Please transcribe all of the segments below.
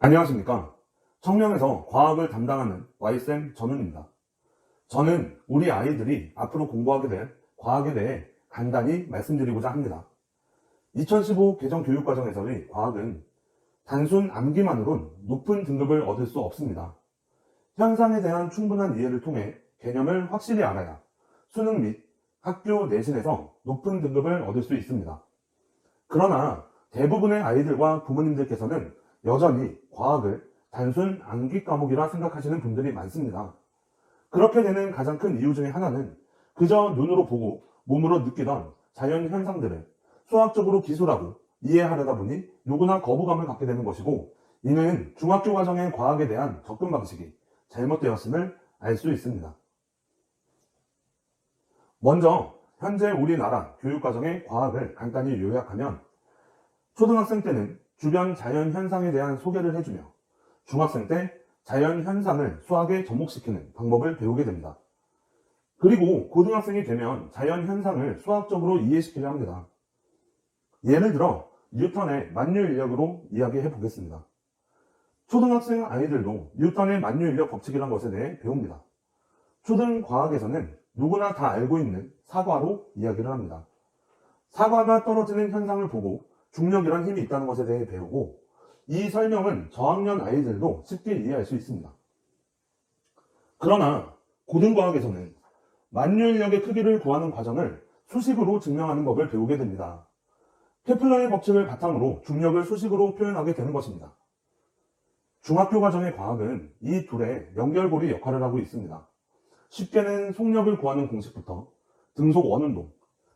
안녕하십니까. 청명에서 과학을 담당하는 Y쌤 전훈입니다. 저는 우리 아이들이 앞으로 공부하게 될 과학에 대해 간단히 말씀드리고자 합니다. 2015 개정 교육과정에서의 과학은 단순 암기만으론 높은 등급을 얻을 수 없습니다. 현상에 대한 충분한 이해를 통해 개념을 확실히 알아야 수능 및 학교 내신에서 높은 등급을 얻을 수 있습니다. 그러나 대부분의 아이들과 부모님들께서는 여전히 과학을 단순 암기 과목이라 생각하시는 분들이 많습니다. 그렇게 되는 가장 큰 이유 중에 하나는 그저 눈으로 보고 몸으로 느끼던 자연 현상들을 수학적으로 기술하고 이해하려다 보니 누구나 거부감을 갖게 되는 것이고, 이는 중학교 과정의 과학에 대한 접근 방식이 잘못되었음을 알 수 있습니다. 먼저 현재 우리나라 교육과정의 과학을 간단히 요약하면, 초등학생 때는 주변 자연 현상에 대한 소개를 해주며 중학생 때 자연 현상을 수학에 접목시키는 방법을 배우게 됩니다. 그리고 고등학생이 되면 자연 현상을 수학적으로 이해시키려 합니다. 예를 들어 뉴턴의 만유인력으로 이야기해 보겠습니다. 초등학생 아이들도 뉴턴의 만유인력 법칙이란 것에 대해 배웁니다. 초등과학에서는 누구나 다 알고 있는 사과로 이야기를 합니다. 사과가 떨어지는 현상을 보고 중력이란 힘이 있다는 것에 대해 배우고, 이 설명은 저학년 아이들도 쉽게 이해할 수 있습니다. 그러나 고등과학에서는 만유인력의 크기를 구하는 과정을 수식으로 증명하는 법을 배우게 됩니다. 케플러의 법칙을 바탕으로 중력을 수식으로 표현하게 되는 것입니다. 중학교 과정의 과학은 이 둘의 연결고리 역할을 하고 있습니다. 쉽게는 속력을 구하는 공식부터 등속 원운동,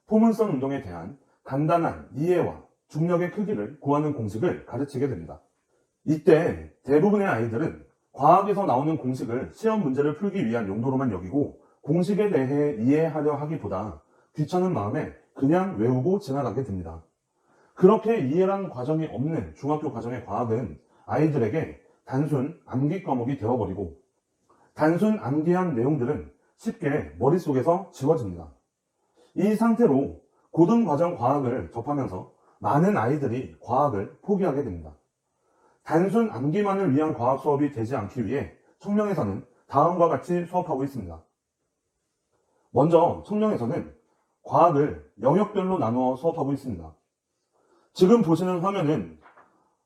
포물선 운동에 대한 간단한 이해와 중력의 크기를 구하는 공식을 가르치게 됩니다. 이때 대부분의 아이들은 과학에서 나오는 공식을 시험 문제를 풀기 위한 용도로만 여기고, 공식에 대해 이해하려 하기보다 귀찮은 마음에 그냥 외우고 지나가게 됩니다. 그렇게 이해란 과정이 없는 중학교 과정의 과학은 아이들에게 단순 암기 과목이 되어버리고, 단순 암기한 내용들은 쉽게 머릿속에서 지워집니다. 이 상태로 고등과정 과학을 접하면서 많은 아이들이 과학을 포기하게 됩니다. 단순 암기만을 위한 과학 수업이 되지 않기 위해 청명에서는 다음과 같이 수업하고 있습니다. 먼저 청명에서는 과학을 영역별로 나누어 수업하고 있습니다. 지금 보시는 화면은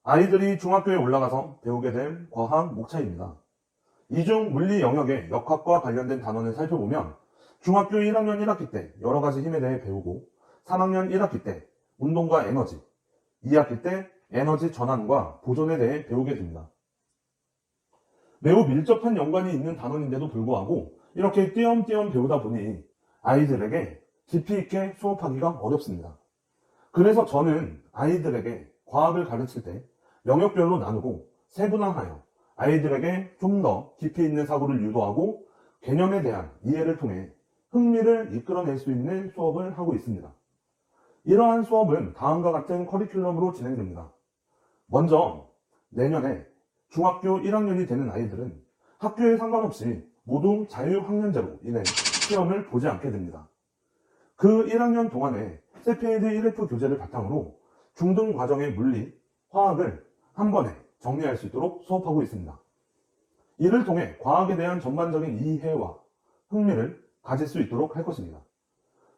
아이들이 중학교에 올라가서 배우게 될 과학 목차입니다. 이중 물리 영역의 역학과 관련된 단원을 살펴보면 중학교 1학년 1학기 때 여러 가지 힘에 대해 배우고, 3학년 1학기 때 운동과 에너지, 2학기 때 에너지 전환과 보존에 대해 배우게 됩니다. 매우 밀접한 연관이 있는 단원인데도 불구하고 이렇게 띄엄띄엄 배우다 보니 아이들에게 깊이 있게 수업하기가 어렵습니다. 그래서 저는 아이들에게 과학을 가르칠 때 영역별로 나누고 세분화하여 아이들에게 좀 더 깊이 있는 사고를 유도하고 개념에 대한 이해를 통해 흥미를 이끌어낼 수 있는 수업을 하고 있습니다. 이러한 수업은 다음과 같은 커리큘럼으로 진행됩니다. 먼저 내년에 중학교 1학년이 되는 아이들은 학교에 상관없이 모두 자유학년제로 인해 시험을 보지 않게 됩니다. 그 1학년 동안에 세페이드 1F 교재를 바탕으로 중등 과정의 물리, 화학을 한 번에 정리할 수 있도록 수업하고 있습니다. 이를 통해 과학에 대한 전반적인 이해와 흥미를 가질 수 있도록 할 것입니다.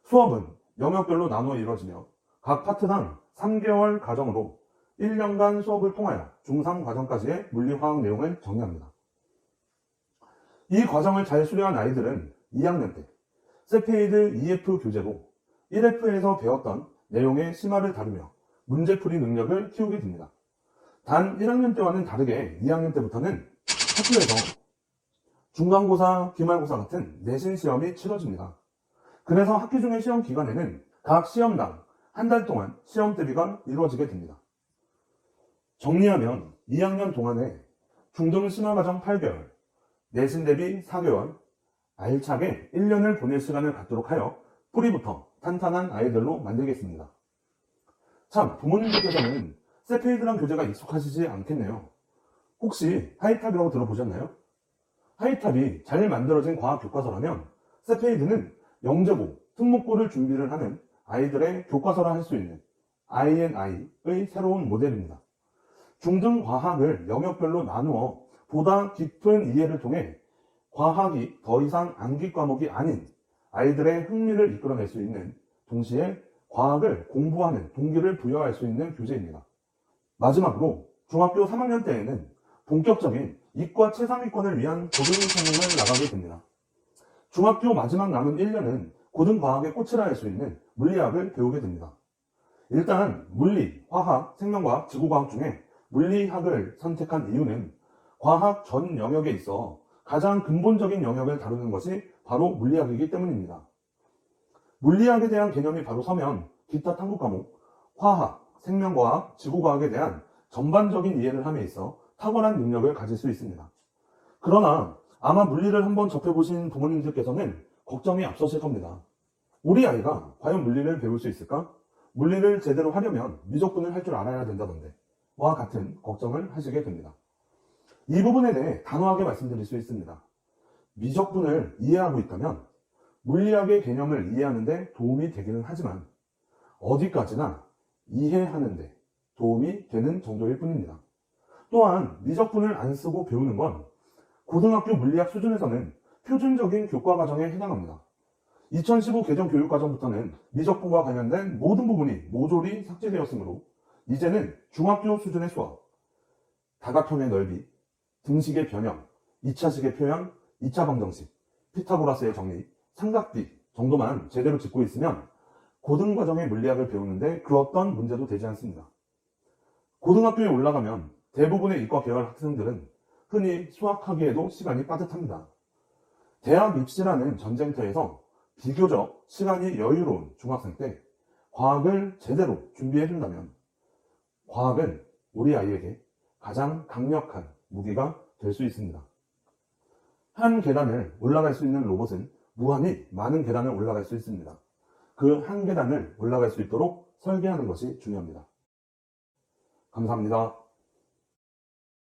수업은 영역별로 나누어 이루어지며 각 파트당 3개월 과정으로 1년간 수업을 통하여 중3 과정까지의 물리화학 내용을 정리합니다. 이 과정을 잘 수료한 아이들은 2학년 때 세페이드 2F 교재로 1F에서 배웠던 내용의 심화를 다루며 문제풀이 능력을 키우게 됩니다. 단 1학년 때와는 다르게 2학년 때부터는 학교에서 중간고사, 기말고사 같은 내신 시험이 치러집니다. 그래서 학기 중의 시험 기간에는 각 시험당 한 달 동안 시험 대비가 이루어지게 됩니다. 정리하면 2학년 동안에 중등 심화과정 8개월, 내신 대비 4개월, 알차게 1년을 보낼 시간을 갖도록 하여 뿌리부터 탄탄한 아이들로 만들겠습니다. 참, 부모님들께서는 세페이드란 교재가 익숙하시지 않겠네요. 혹시 하이탑이라고 들어보셨나요? 하이탑이 잘 만들어진 과학 교과서라면 세페이드는 영재고, 특목고를 준비를 하는 아이들의 교과서라 할 수 있는 INI의 새로운 모델입니다. 중등 과학을 영역별로 나누어 보다 깊은 이해를 통해 과학이 더 이상 암기 과목이 아닌 아이들의 흥미를 이끌어낼 수 있는, 동시에 과학을 공부하는 동기를 부여할 수 있는 교재입니다. 마지막으로 중학교 3학년 때에는 본격적인 이과 최상위권을 위한 고등성능을 나가게 됩니다. 중학교 마지막 남은 1년은 고등과학의 꽃이라 할 수 있는 물리학을 배우게 됩니다. 일단 물리, 화학, 생명과학, 지구과학 중에 물리학을 선택한 이유는 과학 전 영역에 있어 가장 근본적인 영역을 다루는 것이 바로 물리학이기 때문입니다. 물리학에 대한 개념이 바로 서면 기타 탐구 과목, 화학, 생명과학, 지구과학에 대한 전반적인 이해를 함에 있어 탁월한 능력을 가질 수 있습니다. 그러나 아마 물리를 한번 접해보신 부모님들께서는 걱정이 앞서실 겁니다. 우리 아이가 과연 물리를 배울 수 있을까? 물리를 제대로 하려면 미적분을 할 줄 알아야 된다던데 와 같은 걱정을 하시게 됩니다. 이 부분에 대해 단호하게 말씀드릴 수 있습니다. 미적분을 이해하고 있다면 물리학의 개념을 이해하는 데 도움이 되기는 하지만 어디까지나 이해하는 데 도움이 되는 정도일 뿐입니다. 또한 미적분을 안 쓰고 배우는 건 고등학교 물리학 수준에서는 표준적인 교과 과정에 해당합니다. 2015 개정 교육과정부터는 미적분과 관련된 모든 부분이 모조리 삭제되었으므로 이제는 중학교 수준의 수업, 다각형의 넓이, 등식의 변형, 2차식의 표현, 2차 방정식, 피타고라스의 정리, 삼각비 정도만 제대로 짚고 있으면 고등과정의 물리학을 배우는데 그 어떤 문제도 되지 않습니다. 고등학교에 올라가면 대부분의 이과 계열 학생들은 흔히 수학하기에도 시간이 빠듯합니다. 대학 입시라는 전쟁터에서 비교적 시간이 여유로운 중학생 때 과학을 제대로 준비해준다면 과학은 우리 아이에게 가장 강력한 무기가 될 수 있습니다. 한 계단을 올라갈 수 있는 로봇은 무한히 많은 계단을 올라갈 수 있습니다. 그 한 계단을 올라갈 수 있도록 설계하는 것이 중요합니다. 감사합니다.